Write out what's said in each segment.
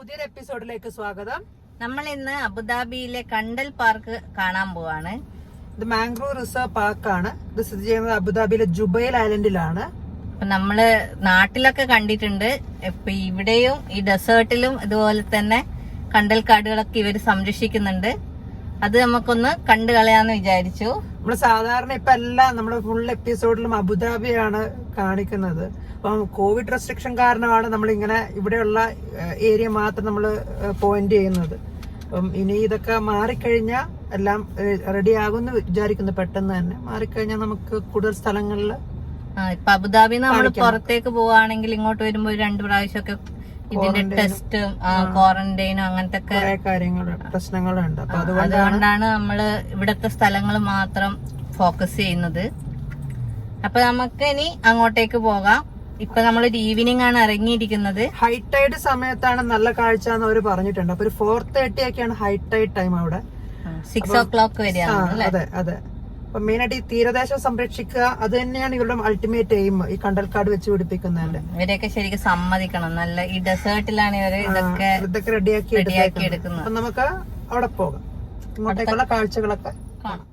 പുതിയൊരു എപ്പിസോഡിലേക്ക് സ്വാഗതം. നമ്മൾ ഇന്ന് അബുദാബിയിലെ കണ്ടൽ പാർക്ക് കാണാൻ പോവാണ്. ഇത് മാംഗ്രൂവ് റിസർവ് പാർക്കാണ്. ഇത് സ്ഥിതി ചെയ്യുന്നത് അബുദാബിയിലെ ജുബൈൽ ഐലൻഡിലാണ്. നമ്മള് നാട്ടിലൊക്കെ കണ്ടിട്ടുണ്ട്. ഇപ്പൊ ഇവിടെയും ഈ ഡെസേർട്ടിലും ഇതുപോലെ തന്നെ കണ്ടൽ കാടുകളൊക്കെ ഇവര് സംരക്ഷിക്കുന്നുണ്ട്. അത് നമുക്കൊന്ന് കണ്ടു കളയാന്ന് വിചാരിച്ചു. നമ്മള് സാധാരണ ഇപ്പൊ എല്ലാം നമ്മുടെ ഫുൾ എപ്പിസോഡിലും അബുദാബിയാണ് കാണിക്കുന്നത്. അപ്പം കോവിഡ് റെസ്ട്രിക്ഷൻ കാരണമാണ് നമ്മൾ ഇങ്ങനെ ഇവിടെയുള്ള ഏരിയ മാത്രം നമ്മൾ പോയിന്റ് ചെയ്യുന്നത്. അപ്പം ഇനി ഇതൊക്കെ മാറിക്കഴിഞ്ഞാൽ എല്ലാം റെഡി ആകുമെന്ന് വിചാരിക്കുന്നു. പെട്ടെന്ന് തന്നെ മാറിക്കഴിഞ്ഞാൽ നമുക്ക് കൂടുതൽ സ്ഥലങ്ങളിൽ ഇപ്പൊ അബുദാബിന്ന് നമ്മൾ പുറത്തേക്ക് പോവാണെങ്കിൽ ഇങ്ങോട്ട് വരുമ്പോ 2 പ്രാവശ്യമൊക്കെ ഇതിന്റെ ടെസ്റ്റും ക്വാറന്റൈനും അങ്ങനത്തെ പ്രശ്നങ്ങളുണ്ട്. അപ്പൊ അതുകൊണ്ടാണ് നമ്മള് ഇവിടത്തെ സ്ഥലങ്ങൾ മാത്രം ഫോക്കസ് ചെയ്യുന്നത്. അപ്പൊ നമുക്ക് ഇനി അങ്ങോട്ടേക്ക് പോകാം. ഇപ്പൊ നമ്മളൊരു ഈവനിങ് ആണ് ഇറങ്ങിയിരിക്കുന്നത്. ഹൈ ടൈഡ് സമയത്താണ് നല്ല കാഴ്ച എന്ന് അവര് പറഞ്ഞിട്ടുണ്ട്. അപ്പൊ ഒരു 4:30 ഒക്കെയാണ് ഹൈ ടൈഡ് ടൈം അവിടെ. 6 o'clock വരെയാണ്. അതെ അതെ. അപ്പൊ മെയിനായിട്ട് ഈ തീരദേശം സംരക്ഷിക്കുക, അത് തന്നെയാണ് ഇവരുടെ അൾട്ടിമേറ്റ് എയിം. ഈ കണ്ടൽക്കാട് വെച്ച് പിടിപ്പിക്കുന്നതല്ലേ. ഇവരെയൊക്കെ ശരിക്കും സമ്മതിക്കണം. നല്ല ഈ ഡെസേർട്ടിലാണ് ഇവര് ഇതൊക്കെ റെഡിയാക്കി എടുക്കുന്നത്. അപ്പൊ നമുക്ക് അവിടെ പോകാം. ഇങ്ങോട്ടേക്കുള്ള കാഴ്ചകളൊക്കെ കാണാം.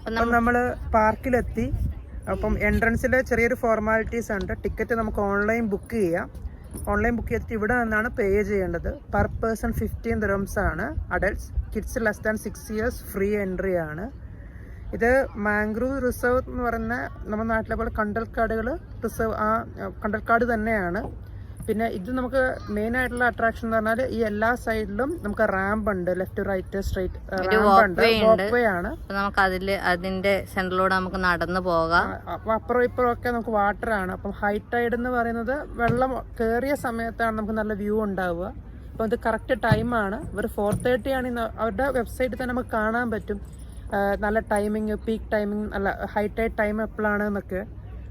അപ്പം നമ്മള് പാർക്കിലെത്തി. അപ്പം എൻട്രൻസിൽ ചെറിയൊരു ഫോർമാലിറ്റീസ് ഉണ്ട്. ടിക്കറ്റ് നമുക്ക് ഓൺലൈൻ ബുക്ക് ചെയ്യാം. ഓൺലൈൻ ബുക്ക് ചെയ്തിട്ട് ഇവിടെ നിന്നാണ് പേ ചെയ്യേണ്ടത്. പെർ പേഴ്സൺ 15 dirhams ആണ്. Adults, kids less than 6 years free entry ആണ്. ഇത് മാംഗ്രൂവ് റിസർവ് എന്ന് പറയുന്ന നമ്മുടെ നാട്ടിലെ പോലെ കണ്ടൽക്കാടുകൾ റിസർവ്, ആ കണ്ടൽക്കാട് തന്നെയാണ്. പിന്നെ ഇത് നമുക്ക് മെയിൻ ആയിട്ടുള്ള അട്രാക്ഷൻ എന്ന് പറഞ്ഞാൽ ഈ എല്ലാ സൈഡിലും നമുക്ക് റാമ്പ് ഉണ്ട്. ലെഫ്റ്റ് റൈറ്റ് സ്ട്രൈറ്റ് റാമ്പ് ഉണ്ട്. വോക്ക് ആണ്. നമുക്ക് അതിന്റെ സെന്ററിലൂടെ നമുക്ക് നടന്നു പോകാം. അപ്പൊ അപ്പുറം ഇപ്പുറം ഒക്കെ നമുക്ക് വാട്ടർ ആണ്. അപ്പം ഹൈ ടൈഡ് എന്ന് പറയുന്നത് വെള്ളം കയറിയ സമയത്താണ് നമുക്ക് നല്ല വ്യൂ ഉണ്ടാവുക. അപ്പം ഇത് കറക്റ്റ് ടൈമാണ്. ഇവർ 4:30 ആണ്. അവരുടെ വെബ്സൈറ്റിൽ തന്നെ നമുക്ക് കാണാൻ പറ്റും നല്ല ടൈമിങ്, പീക്ക് ടൈമിങ്, നല്ല ഹൈ ടൈഡ് ടൈം എപ്പോഴാണ് എന്നൊക്കെ.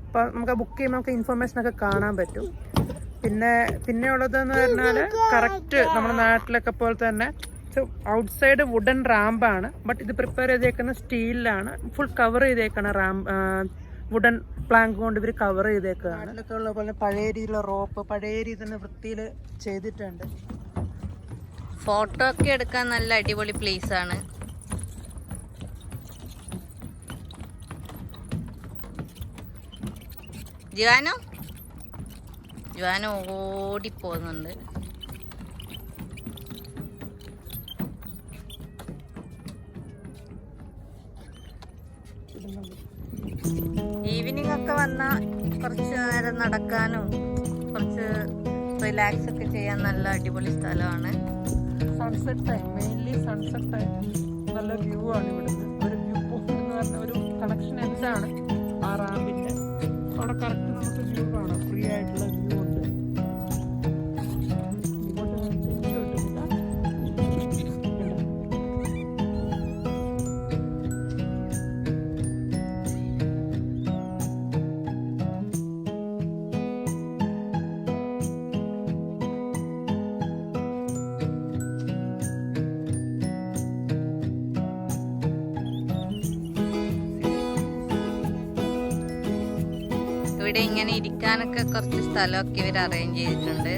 അപ്പം നമുക്ക് ബുക്ക് ചെയ്യുമ്പോൾ നമുക്ക് ഇൻഫർമേഷൻ ഒക്കെ കാണാൻ പറ്റും. പിന്നെ ഉള്ളതെന്ന് പറഞ്ഞാൽ കറക്റ്റ് നമ്മുടെ നാട്ടിലൊക്കെ പോലെ തന്നെ ഔട്ട് സൈഡ് വുഡൻ റാമ്പാണ്. ബട്ട് ഇത് പ്രിപ്പയർ ചെയ്തേക്കുന്ന സ്റ്റീലിലാണ്. ഫുൾ കവർ ചെയ്തേക്കാണ് റാമ്പ്. വുഡൻ പ്ലാങ്ക് കൊണ്ട് ഇവർ കവർ ചെയ്തേക്കാണ്. നാട്ടിലൊക്കെ ഉള്ള പോലെ പഴയ രീതിയിലുള്ള റോപ്പ് പഴയ രീതി തന്നെ വൃത്തിയിൽ ചെയ്തിട്ടുണ്ട്. ഫോട്ടോ ഒക്കെ എടുക്കാൻ നല്ല അടിപൊളി പ്ലേസ് ആണ്. ജുവാനോ ഓടിപ്പോകുന്നുണ്ട്. ഈവനിങ് ഒക്കെ വന്നാൽ കുറച്ച് നേരം നടക്കാനും കുറച്ച് റിലാക്സ് ഒക്കെ ചെയ്യാൻ നല്ല അടിപൊളി സ്ഥലമാണ്. Sunset time, mainly sunset time നല്ല വ്യൂ ആണ് ഇവിടുന്ന്. ഒരു വ്യൂ പോയിന്റ് എന്ന് പറഞ്ഞ ഒരു കണക്ഷൻ എന്താണ് ആ റാമ്പിന്റെ അവിടെ കറക്റ്റ് നമുക്ക് വ്യൂ കാണാം. ഫ്രീ ആയിട്ടുള്ള വ്യൂ ഉണ്ട്. ഇവിടെ ഇങ്ങനെ ഇരിക്കാനൊക്കെ കുറച്ച് സ്ഥലമൊക്കെ ഇവർ അറേഞ്ച് ചെയ്തിട്ടുണ്ട്.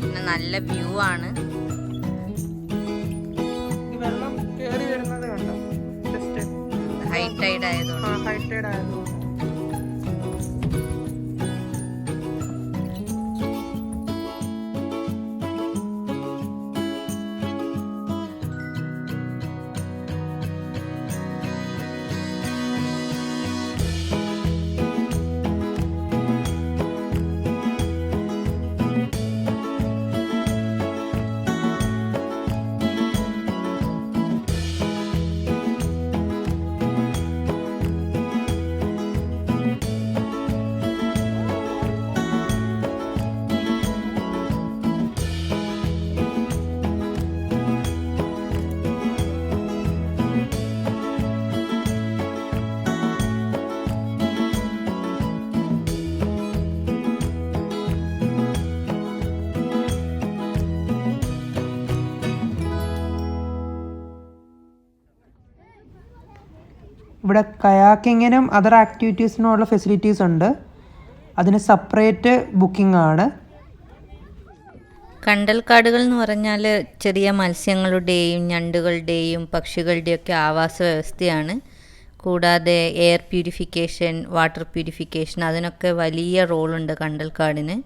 പിന്നെ നല്ല വ്യൂ ആണ്. വെള്ളം കേറി വരുന്നത് കണ്ടോ? ഹൈറ്റൈഡ് ആയതുകൊണ്ട്. ഇവിടെ കയാക്കിങ്ങിനും അതർ ആക്ടിവിറ്റീസിനുമുള്ള ഫെസിലിറ്റീസ് ഉണ്ട്. അതിന് സെപ്പറേറ്റ് ബുക്കിംഗ് ആണ്. കണ്ടൽക്കാടുകൾ എന്ന് പറഞ്ഞാൽ ചെറിയ മത്സ്യങ്ങളുടെയും ഞണ്ടുകളുടെയും പക്ഷികളുടെയൊക്കെ ആവാസ വ്യവസ്ഥയാണ്. കൂടാതെ എയർ പ്യൂരിഫിക്കേഷൻ, വാട്ടർ പ്യൂരിഫിക്കേഷൻ, അതിനൊക്കെ വലിയ റോളുണ്ട് കണ്ടൽക്കാടിന്.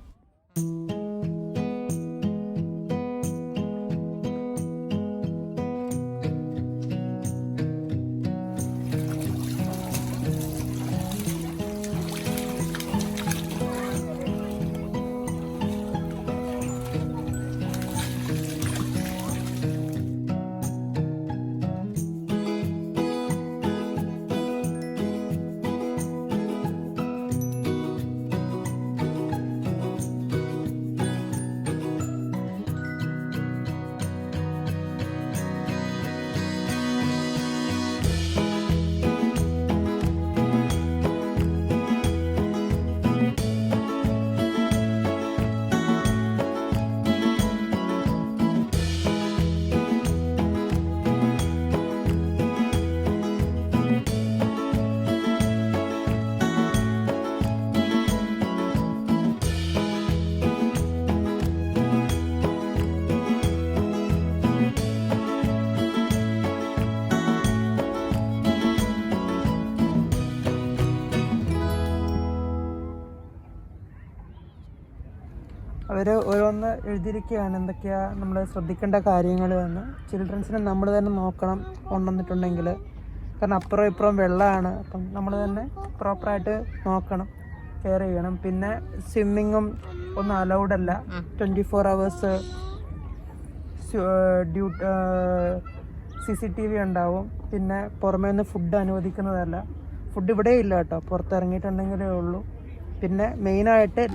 അവർ ഓരോന്ന് എഴുതിയിരിക്കുകയാണ് എന്തൊക്കെയാണ് നമ്മൾ ശ്രദ്ധിക്കേണ്ട കാര്യങ്ങൾ എന്ന്. ചിൽഡ്രൻസിനെ നമ്മൾ തന്നെ നോക്കണം കൊണ്ടുവന്നിട്ടുണ്ടെങ്കിൽ. കാരണം അപ്പുറം ഇപ്പുറം വെള്ളമാണ്. അപ്പം നമ്മൾ തന്നെ പ്രോപ്പറായിട്ട് നോക്കണം, കെയർ ചെയ്യണം. പിന്നെ സ്വിമ്മിങ്ങും ഒന്നും അലൗഡ് അല്ല. 24 hours CCTV ഉണ്ടാവും. പിന്നെ പുറമേ നിന്ന് ഫുഡ് അനുവദിക്കുന്നതല്ല. ഫുഡ് ഇവിടെ ഇല്ല കേട്ടോ, പുറത്തിറങ്ങിയിട്ടുണ്ടെങ്കിലേ ഉള്ളൂ. പിന്നെ മെയിനായിട്ട്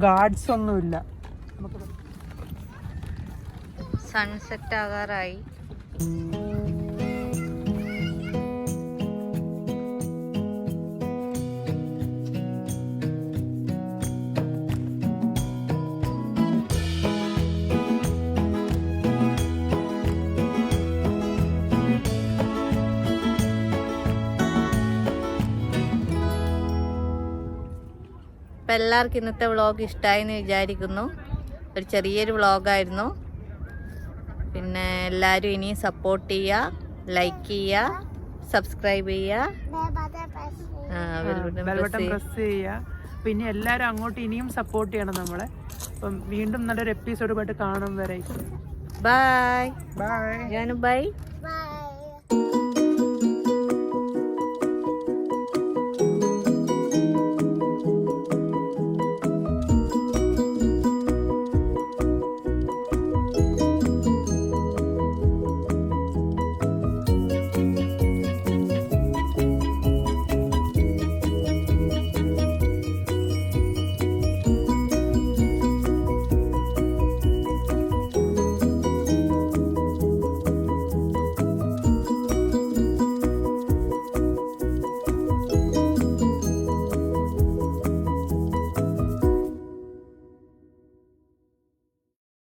ഗാർഡ്സ് ഒന്നുമില്ല. നമുക്ക് സൺസെറ്റ് ആകാറായി. അപ്പോൾ എല്ലാവർക്കും ഇന്നത്തെ വ്ളോഗ് ഇഷ്ടമായി എന്ന് വിചാരിക്കുന്നു. ഒരു ചെറിയൊരു വ്ളോഗായിരുന്നു. പിന്നെ എല്ലാവരും ഇനിയും സപ്പോർട്ട് ചെയ്യുക, ലൈക്ക് ചെയ്യുക, സബ്സ്ക്രൈബ് ചെയ്യുക, ബെൽ ബട്ടൺ പ്രസ് ചെയ്യുക. പിന്നെ എല്ലാവരും അങ്ങോട്ട് ഇനിയും സപ്പോർട്ട് ചെയ്യണം നമ്മളെ. അപ്പം വീണ്ടും നല്ലൊരു എപ്പിസോഡുമായിട്ട് കാണും വരെ. Bye bye. ബൈ.